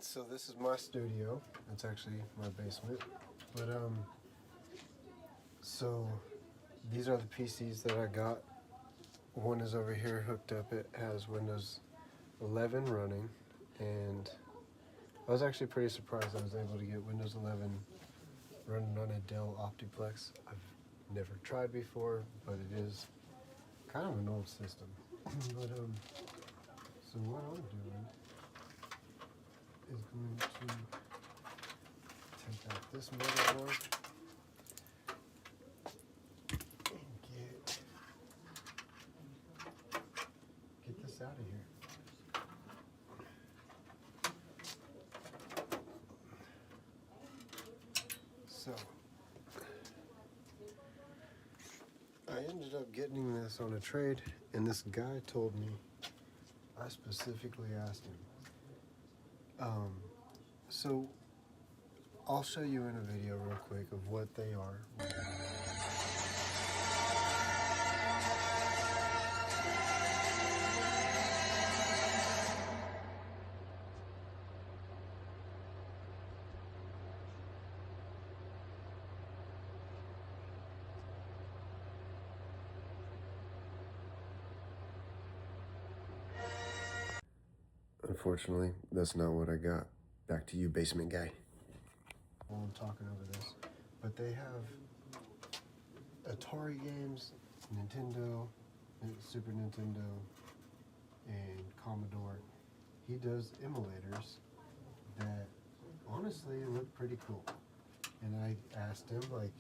So this is my studio. It's actually my basement. But so these are the PCs that I got. One is over here hooked up. It has Windows 11 running, and I was actually pretty surprised I was able to get Windows 11 running on a Dell Optiplex. I've never tried before, but it is kind of an old system. But so what I'm doing is going to take out this motherboard and get this out of here. So I ended up getting this on a trade, and this guy told me, I specifically asked him. So I'll show you in a video real quick of what they are. Unfortunately, that's not what I got. Back to you, basement guy. While I'm talking over this, but they have Atari games, Nintendo, Super Nintendo, and Commodore. He does emulators that honestly look pretty cool. And I asked him, like,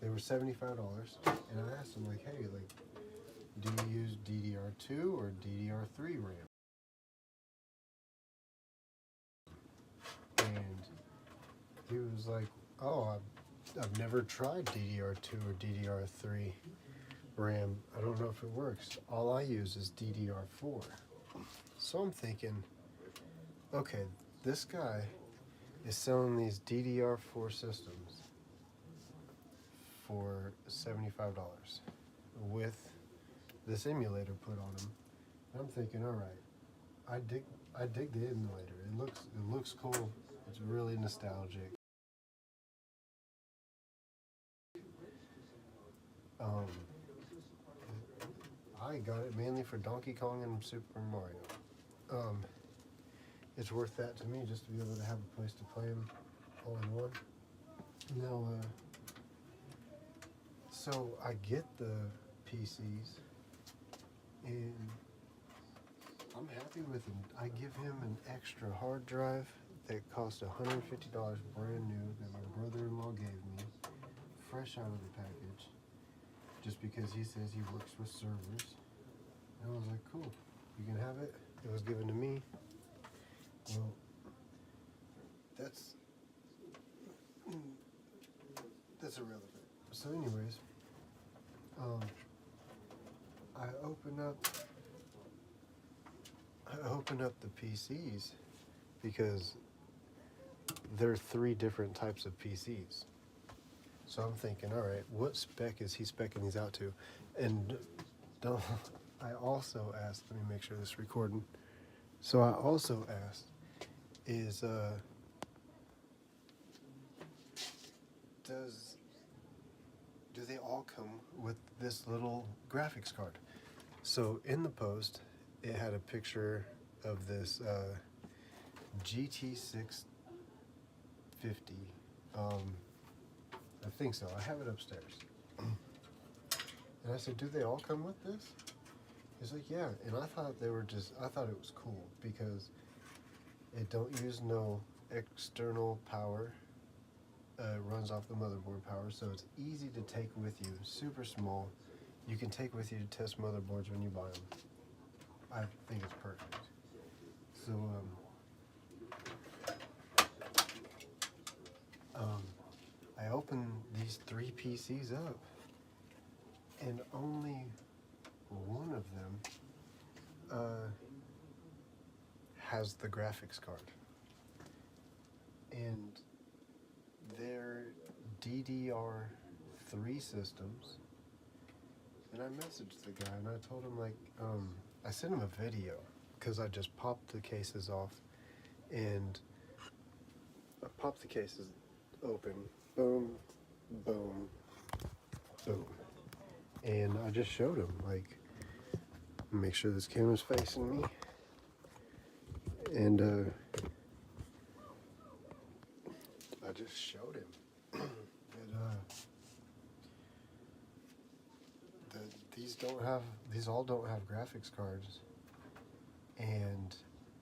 they were $75, and I asked him, like, hey, like, do you use DDR2 or DDR3 RAM? And he was like, oh, I've never tried DDR2 or DDR3 RAM. I don't know if it works. All I use is DDR4. So I'm thinking, okay, this guy is selling these DDR4 systems for $75 with this emulator put on them. And I'm thinking, all right, I dig the emulator. It looks cool. It's really nostalgic. I got it mainly for Donkey Kong and Super Mario. It's worth that to me just to be able to have a place to play them all in one. Now, so I get the PCs, and I'm happy with them. I give him an extra hard drive that cost $150 brand new that my brother-in-law gave me, fresh out of the package, just because he says he works with servers. And I was like, cool, you can have it. It was given to me. Well, that's irrelevant. So anyways, I open up the PCs because there are 3 different types of PCs. So I'm thinking, all right, what spec is he speccing these out to? And I also asked, let me make sure this is recording. So I also asked, do they all come with this little graphics card? So in the post, it had a picture of this GT650. I think so. I have it upstairs. And I said, do they all come with this? He's like, yeah. And I thought I thought it was cool because it don't use no external power. It runs off the motherboard power, so it's easy to take with you. Super small. You can take with you to test motherboards when you buy them. I think it's perfect. So, I open these 3 PCs up, and only one of them has the graphics card. And they're DDR3 systems. And I messaged the guy and I told him, like, I sent him a video because I just popped the cases off, and I pop the cases open, boom, boom, boom. And I just showed him, like, make sure this camera's facing me. And I just showed him that these all don't have graphics cards, and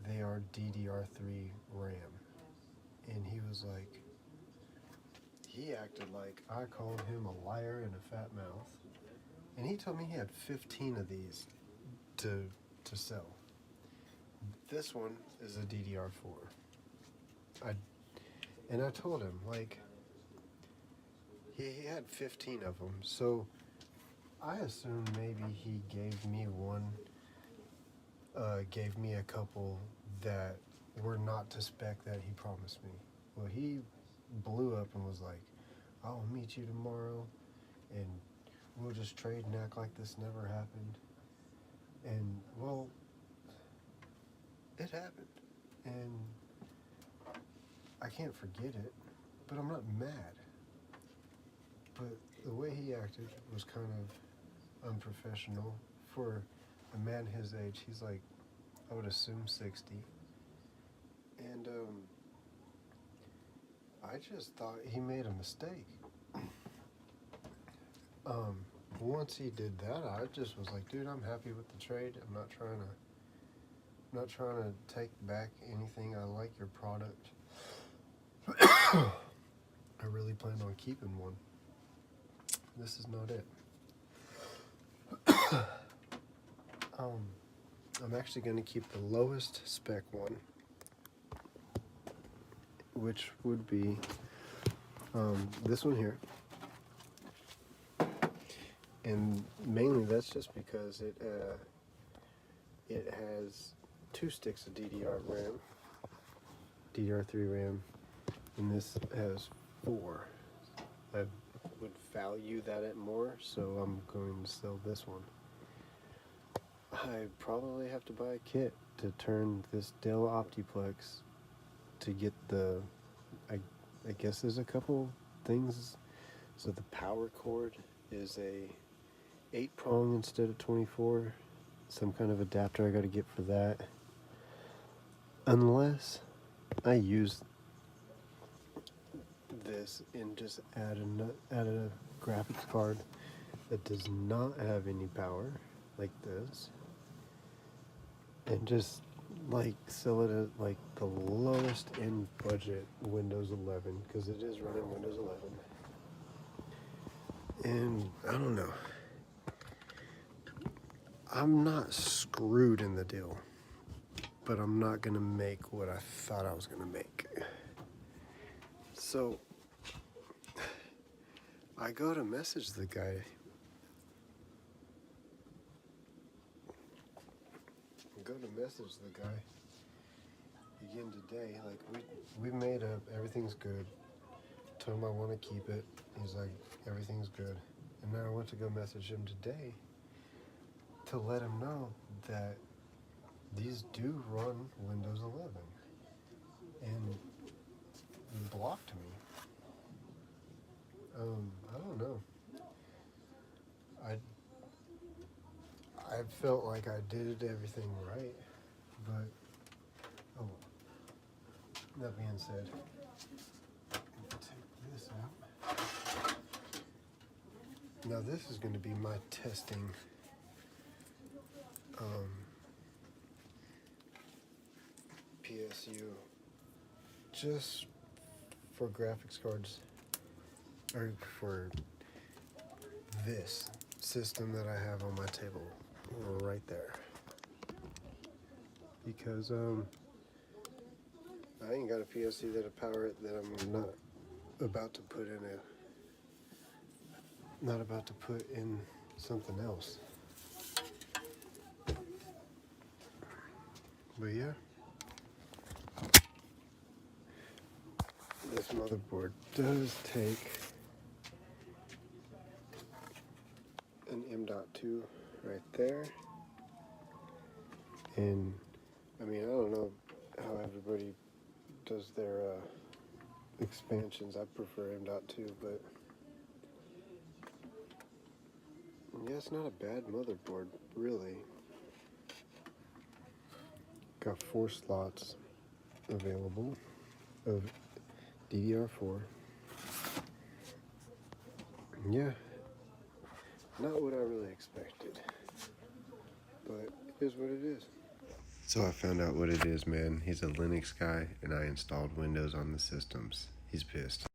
they are DDR3 RAM. And he was like, he acted like I called him a liar and a fat mouth. And he told me he had 15 of these to sell. This one is a DDR4. And I told him, like, he had 15 of them, so I assumed maybe he gave me a couple that were not to spec that he promised me. Well, he blew up and was like, I'll meet you tomorrow, and we'll just trade and act like this never happened. And, well, it happened. And I can't forget it, but I'm not mad. But the way he acted was kind of unprofessional for a man his age. He's like, I would assume 60. And I just thought he made a mistake. Once he did that, I just was like, dude, I'm happy with the trade. I'm not trying to take back anything. I like your product. I really plan on keeping one. This is not it. I'm actually going to keep the lowest spec one, which would be this one here. And mainly that's just because it has 2 sticks of DDR3 RAM, and this has 4. I would value that at more, so I'm going to sell this one. I probably have to buy a kit to turn this Dell Optiplex to get the, I guess there's a couple things. So the power cord is a 8-prong instead of 24. Some kind of adapter I got to get for that. Unless I use this and just add a graphics card that does not have any power, like this, and just like sell it at like the lowest end budget Windows 11, because it is running Windows 11. And I don't know, I'm not screwed in the deal, but I'm not gonna make what I thought I was gonna make. So I go to message the guy. Again today. Like, we made up, everything's good. Told him I want to keep it. He's like, everything's good. And then I went to go message him today to let him know that these do run Windows 11. And he blocked me. I don't know. I felt like I did everything right, but that being said, take this out. Now this is going to be my testing PSU just for graphics cards, or for this system that I have on my table right there, because I ain't got a PSU that'll power it, that I'm not about to put in something else. But yeah, this motherboard does take an M.2 right there. And I mean, I don't know how everybody does their expansions. I prefer M.2, but yeah, it's not a bad motherboard, really. Got 4 slots available of DDR4. Yeah, not what I really expected, but it is what it is. So I found out what it is, man. He's a Linux guy, and I installed Windows on the systems. He's pissed.